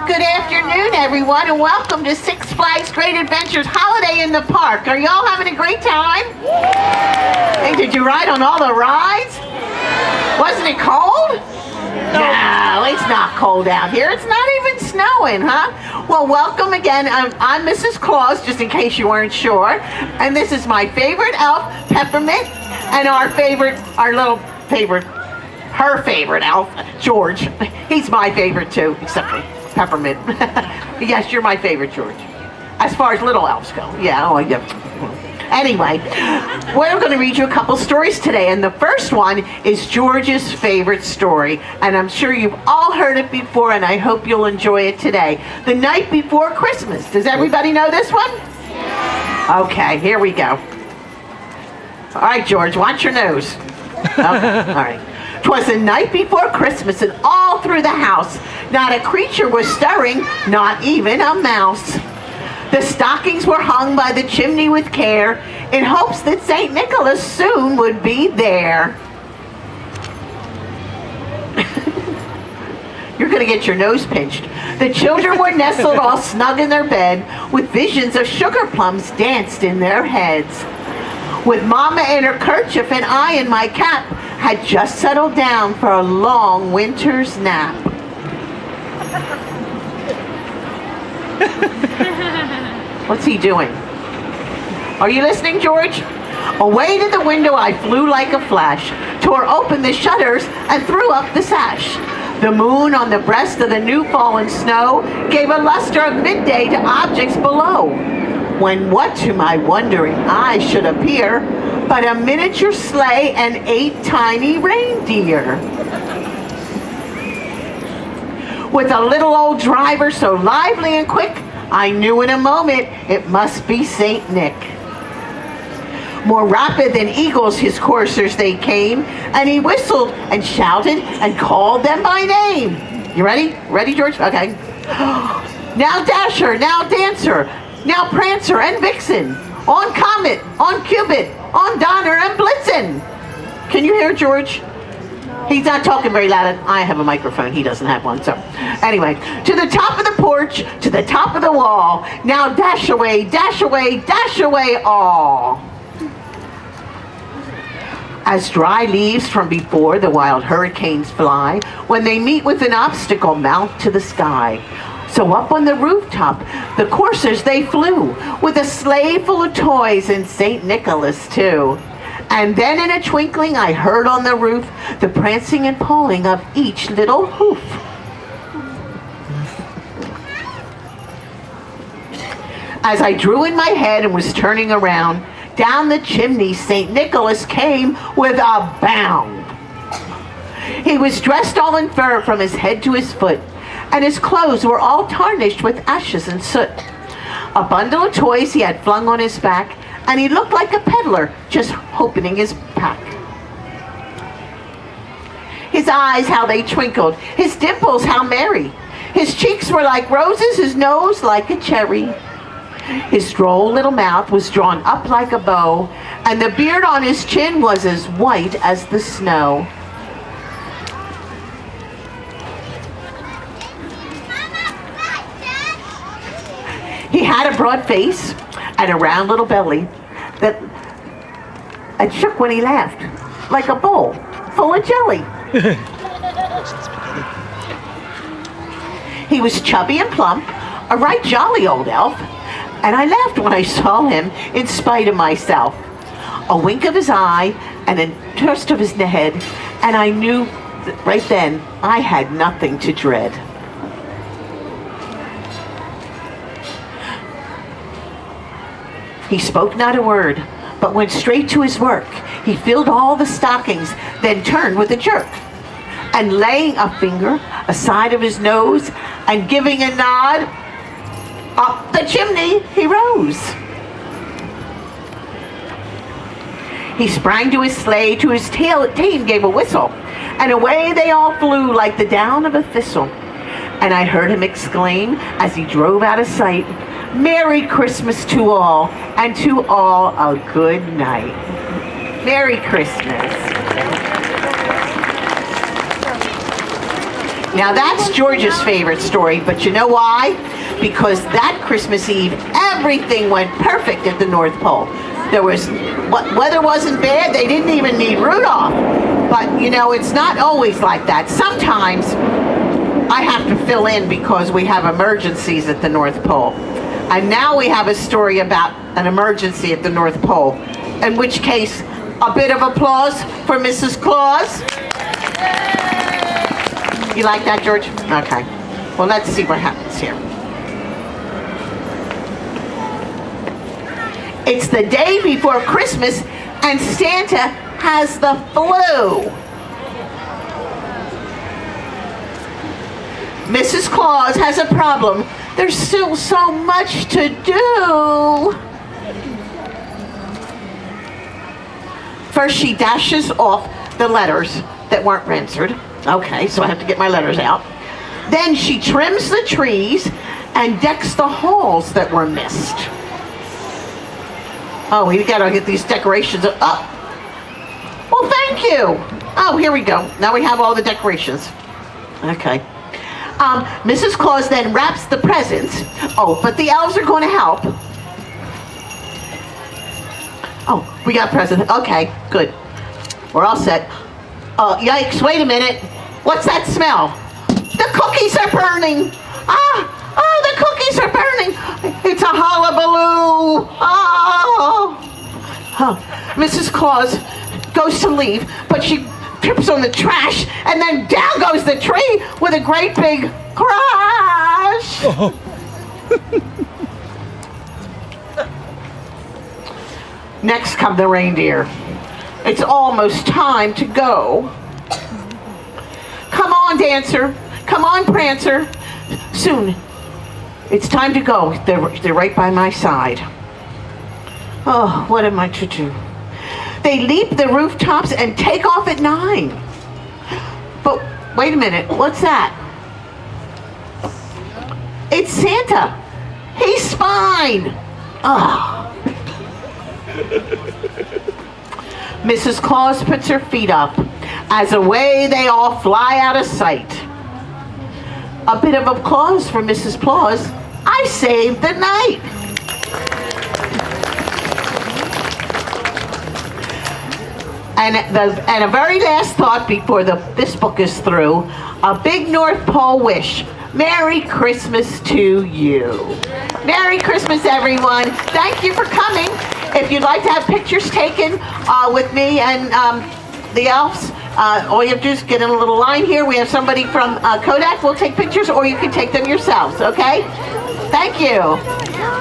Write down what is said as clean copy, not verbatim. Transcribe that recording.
Good afternoon, everyone, and welcome to Six Flags Great Adventures Holiday in the Park. Are y'all having a great time? Hey, did you ride on all the rides? Wasn't it cold? No, it's not cold out here. It's not even snowing, huh? Well, welcome again. I'm Mrs. Claus, just in case you weren't sure. And this is my favorite elf, Peppermint, and her favorite elf, George. He's my favorite too, except for Peppermint. Yes, you're my favorite, George. As far as little elves go. Yeah, oh, yeah. Anyway, we're going to read you a couple stories today, and the first one is George's favorite story, and I'm sure you've all heard it before, and I hope you'll enjoy it today. The Night Before Christmas. Does everybody know this one? Okay, here we go. All right, George, watch your nose. Okay, all right. 'Twas the night before Christmas, and all through the house, not a creature was stirring, not even a mouse. The stockings were hung by the chimney with care, in hopes that St. Nicholas soon would be there. You're going to get your nose pinched. The children were nestled all snug in their bed, with visions of sugar plums danced in their heads. With Mama in her kerchief and I in my cap, had just settled down for a long winter's nap. What's he doing? Are you listening, George? Away to the window I flew like a flash, tore open the shutters and threw up the sash. The moon on the breast of the new fallen snow gave a luster of midday to objects below, when what to my wondering eyes should appear but a miniature sleigh and 8 tiny reindeer. With a little old driver so lively and quick, I knew in a moment it must be Saint Nick. More rapid than eagles his coursers they came, and he whistled and shouted and called them by name. You ready? Ready, George? Okay. Now Dasher, now Dancer, now Prancer and Vixen, on Comet, on Cupid, on Donner and Blitzen. Can you hear George? He's not talking very loud. I have a microphone. He doesn't have one. So anyway, to the top of the porch, to the top of the wall. Now dash away, dash away, dash away all. As dry leaves from before the wild hurricanes fly, when they meet with an obstacle, mount to the sky. So up on the rooftop, the coursers they flew, with a sleigh full of toys and St. Nicholas too. And then in a twinkling I heard on the roof the prancing and pawing of each little hoof. As I drew in my head and was turning around, down the chimney St. Nicholas came with a bound. He was dressed all in fur from his head to his foot, and his clothes were all tarnished with ashes and soot. A bundle of toys he had flung on his back, and he looked like a peddler just opening his pack. His eyes, how they twinkled, his dimples, how merry. His cheeks were like roses, his nose like a cherry. His droll little mouth was drawn up like a bow, and the beard on his chin was as white as the snow. He had a broad face and a round little belly that shook when he laughed, like a bowl full of jelly. He was chubby and plump, a right jolly old elf, and I laughed when I saw him in spite of myself. A wink of his eye and a twist of his head, and I knew that right then I had nothing to dread. He spoke not a word, but went straight to his work. He filled all the stockings, then turned with a jerk, and laying a finger aside of his nose, and giving a nod, up the chimney he rose. He sprang to his sleigh, to his team gave a whistle, and away they all flew like the down of a thistle. And I heard him exclaim, as he drove out of sight, Merry Christmas to all, and to all a good night. Merry Christmas. Now that's George's favorite story, but you know why? Because that Christmas Eve, everything went perfect at the North Pole. There was, weather wasn't bad, they didn't even need Rudolph. But you know, it's not always like that. Sometimes I have to fill in because we have emergencies at the North Pole. And now we have a story about an emergency at the North Pole. In which case, a bit of applause for Mrs. Claus. You like that, George? Okay. Well, let's see what happens here. It's the day before Christmas, and Santa has the flu. Mrs. Claus has a problem. There's still so much to do. First, she dashes off the letters that weren't answered. Okay, so I have to get my letters out. Then she trims the trees and decks the halls that were missed. Oh, we gotta get these decorations up. Well, thank you. Oh, here we go. Now we have all the decorations. Okay. Mrs. Claus then wraps the presents. Oh, but the elves are going to help. Oh, we got presents. Okay, good. We're all set. Oh, yikes, wait a minute. What's that smell? The cookies are burning. Oh, the cookies are burning. It's a hullabaloo. Oh. Mrs. Claus goes to leave, but she trips on the trash, and then down goes the tree with a great big crash. Oh. Next come the reindeer. It's almost time to go. Come on, Dancer. Come on, Prancer. Soon. It's time to go. They're right by my side. Oh, what am I to do? They leap the rooftops and take off at 9. But wait a minute, what's that? It's Santa. He's fine. Oh. Mrs. Claus puts her feet up as away they all fly out of sight. A bit of applause for Mrs. Claus. I saved the night. And a very last thought before this book is through. A big North Pole wish. Merry Christmas to you. Merry Christmas, everyone. Thank you for coming. If you'd like to have pictures taken with me and the elves, all you have to do is get in a little line here. We have somebody from Kodak will take pictures, or you can take them yourselves, okay? Thank you.